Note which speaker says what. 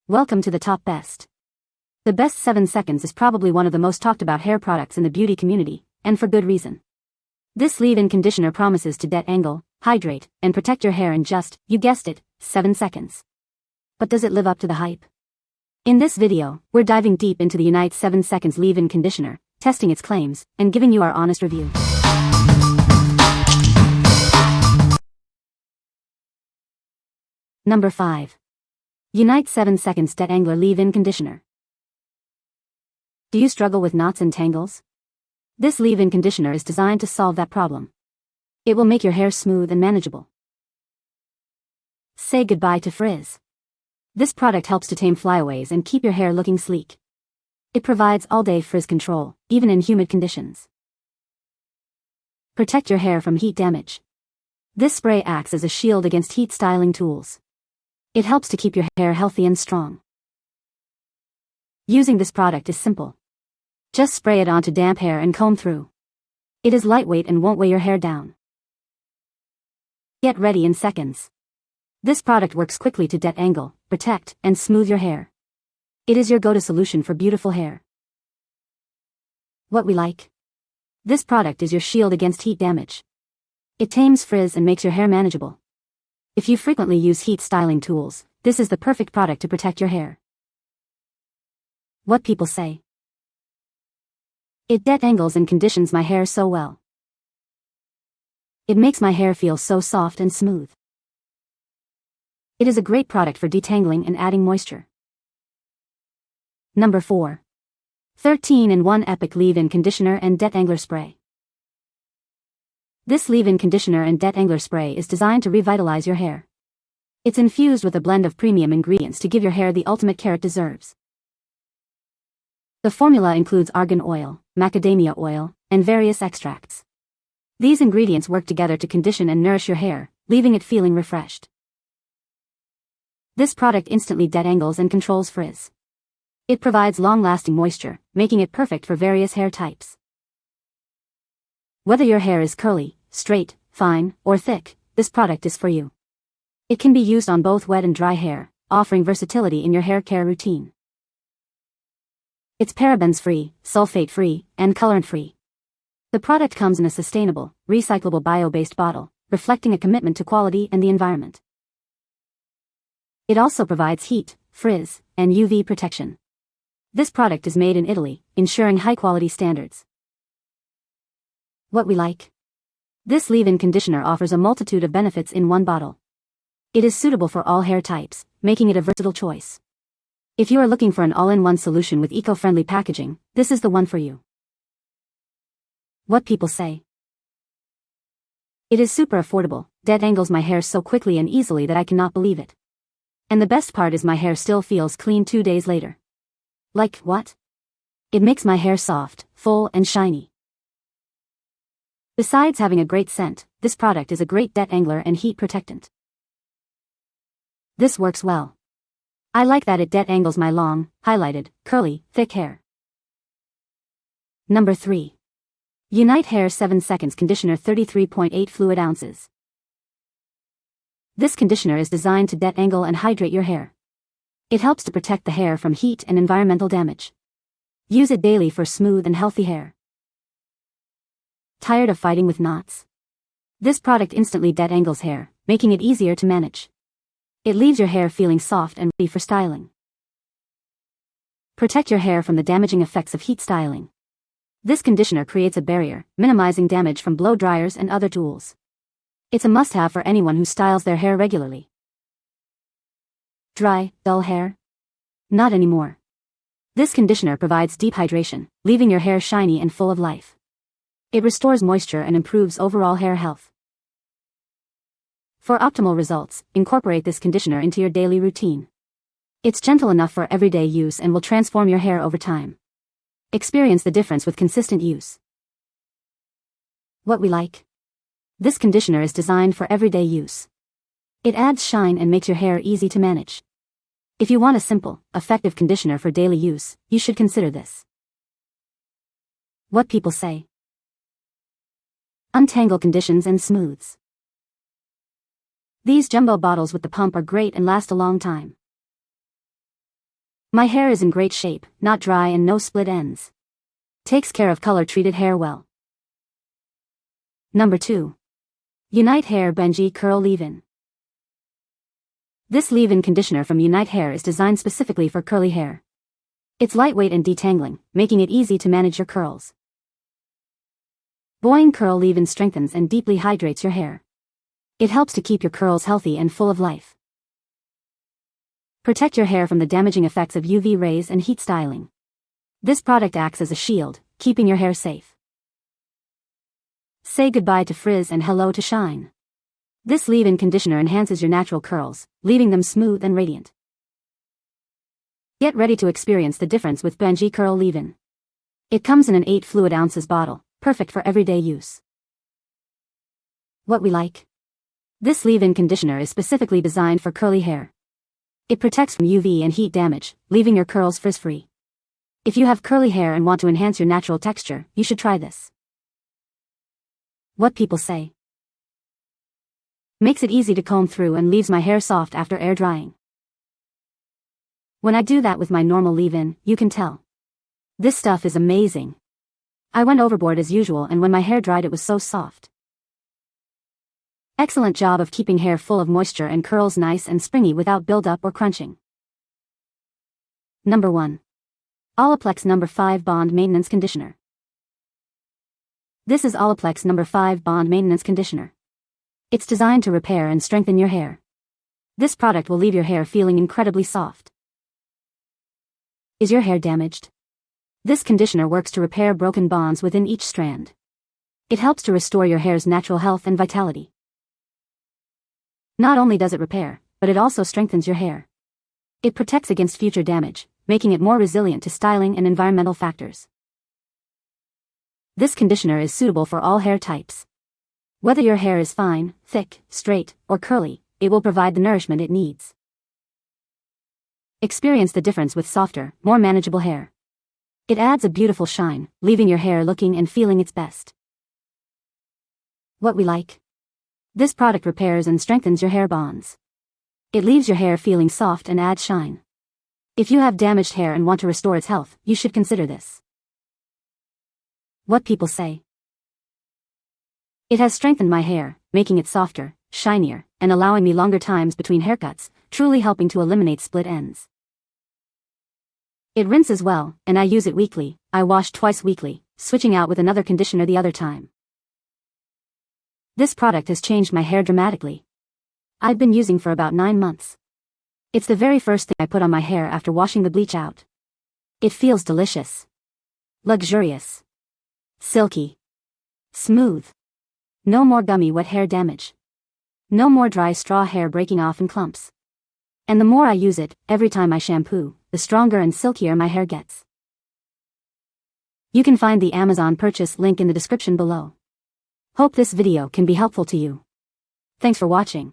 Speaker 1: Welcome to the top best. The best 7 seconds is probably one of the most talked about hair products in the beauty community, and for good reason. This leave-in conditioner promises to detangle, hydrate, and protect your hair in just, you guessed it, 7 seconds. But does it live up to the hype? In this video, we're diving deep into the Unite 7 Seconds leave-in conditioner, testing its claims, and giving you our honest review. Number 5. Unite 7 Seconds Detangler Leave-In Conditioner. Do you struggle with knots and tangles? This leave-in conditioner is designed to solve that problem. It will make your hair smooth and manageable. Say goodbye to frizz. This product helps to tame flyaways and keep your hair looking sleek. It provides all-day frizz control, even in humid conditions. Protect your hair from heat damage. This spray acts as a shield against heat styling tools. It helps to keep your hair healthy and strong. Using this product is simple. Just spray it onto damp hair and comb through. It is lightweight and won't weigh your hair down. Get ready in seconds. This product works quickly to detangle, protect, and smooth your hair. It is your go-to solution for beautiful hair. What we like? This product is your shield against heat damage. It tames frizz and makes your hair manageable. If you frequently use heat styling tools, this is the perfect product to protect your hair. What people say. It detangles and conditions my hair so well. It makes my hair feel so soft and smooth. It is a great product for detangling and adding moisture. Number 4. 13-in-1 Epic Leave-In Conditioner and Detangler Spray. This leave-in conditioner and detangler spray is designed to revitalize your hair. It's infused with a blend of premium ingredients to give your hair the ultimate care it deserves. The formula includes argan oil, macadamia oil, and various extracts. These ingredients work together to condition and nourish your hair, leaving it feeling refreshed. This product instantly detangles and controls frizz. It provides long-lasting moisture, making it perfect for various hair types. Whether your hair is curly, straight, fine, or thick, this product is for you. It can be used on both wet and dry hair, offering versatility in your hair care routine. It's parabens-free, sulfate-free, and colorant-free. The product comes in a sustainable, recyclable bio-based bottle, reflecting a commitment to quality and the environment. It also provides heat, frizz, and UV protection. This product is made in Italy, ensuring high-quality standards. What we like? This leave-in conditioner offers a multitude of benefits in one bottle. It is suitable for all hair types, making it a versatile choice. If you are looking for an all-in-one solution with eco-friendly packaging, this is the one for you. What people say. It is super affordable, detangles my hair so quickly and easily that I cannot believe it. And the best part is my hair still feels clean 2 days later. Like what? It makes my hair soft, full, and shiny. Besides having a great scent, this product is a great detangler and heat protectant. This works well. I like that it detangles my long, highlighted, curly, thick hair. Number 3. Unite Hair 7 Seconds Conditioner 33.8 Fluid Ounces. This conditioner is designed to detangle and hydrate your hair. It helps to protect the hair from heat and environmental damage. Use it daily for smooth and healthy hair. Tired of fighting with knots? This product instantly detangles hair, making it easier to manage. It leaves your hair feeling soft and ready for styling. Protect your hair from the damaging effects of heat styling. This conditioner creates a barrier, minimizing damage from blow dryers and other tools. It's a must-have for anyone who styles their hair regularly. Dry, dull hair? Not anymore. This conditioner provides deep hydration, leaving your hair shiny and full of life. It restores moisture and improves overall hair health. For optimal results, incorporate this conditioner into your daily routine. It's gentle enough for everyday use and will transform your hair over time. Experience the difference with consistent use. What we like? This conditioner is designed for everyday use. It adds shine and makes your hair easy to manage. If you want a simple, effective conditioner for daily use, you should consider this. What people say. Untangle conditions and smooths. These jumbo bottles with the pump are great and last a long time. My hair is in great shape, not dry and no split ends. Takes care of color-treated hair well. Number 2. Unite Hair Benji Curl Leave-In. This leave-in conditioner from Unite Hair is designed specifically for curly hair. It's lightweight and detangling, making it easy to manage your curls. BOING Curl Leave-In strengthens and deeply hydrates your hair. It helps to keep your curls healthy and full of life. Protect your hair from the damaging effects of UV rays and heat styling. This product acts as a shield, keeping your hair safe. Say goodbye to frizz and hello to shine. This leave-in conditioner enhances your natural curls, leaving them smooth and radiant. Get ready to experience the difference with Benji Curl Leave-In. It comes in an 8 fluid ounces bottle, perfect for everyday use. What we like. This leave-in conditioner is specifically designed for curly hair. It protects from UV and heat damage, leaving your curls frizz-free. If you have curly hair and want to enhance your natural texture, you should try this. What people say. Makes it easy to comb through and leaves my hair soft after air drying. When I do that with my normal leave-in, you can tell. This stuff is amazing. I went overboard as usual, and when my hair dried it was so soft. Excellent job of keeping hair full of moisture and curls nice and springy without build-up or crunching. Number 1. Olaplex No. 5 Bond Maintenance Conditioner. This is Olaplex No. 5 Bond Maintenance Conditioner. It's designed to repair and strengthen your hair. This product will leave your hair feeling incredibly soft. Is your hair damaged? This conditioner works to repair broken bonds within each strand. It helps to restore your hair's natural health and vitality. Not only does it repair, but it also strengthens your hair. It protects against future damage, making it more resilient to styling and environmental factors. This conditioner is suitable for all hair types. Whether your hair is fine, thick, straight, or curly, it will provide the nourishment it needs. Experience the difference with softer, more manageable hair. It adds a beautiful shine, leaving your hair looking and feeling its best. What we like. This product repairs and strengthens your hair bonds. It leaves your hair feeling soft and adds shine. If you have damaged hair and want to restore its health, you should consider this. What people say. It has strengthened my hair, making it softer, shinier, and allowing me longer times between haircuts, truly helping to eliminate split ends. It rinses well, and I use it weekly. I wash twice weekly, switching out with another conditioner the other time. This product has changed my hair dramatically. I've been using for about 9 months. It's the very first thing I put on my hair after washing the bleach out. It feels delicious. Luxurious. Silky. Smooth. No more gummy wet hair damage. No more dry straw hair breaking off in clumps. And the more I use it, every time I shampoo, the stronger and silkier my hair gets. You can find the Amazon purchase link in the description below. Hope this video can be helpful to you. Thanks for watching.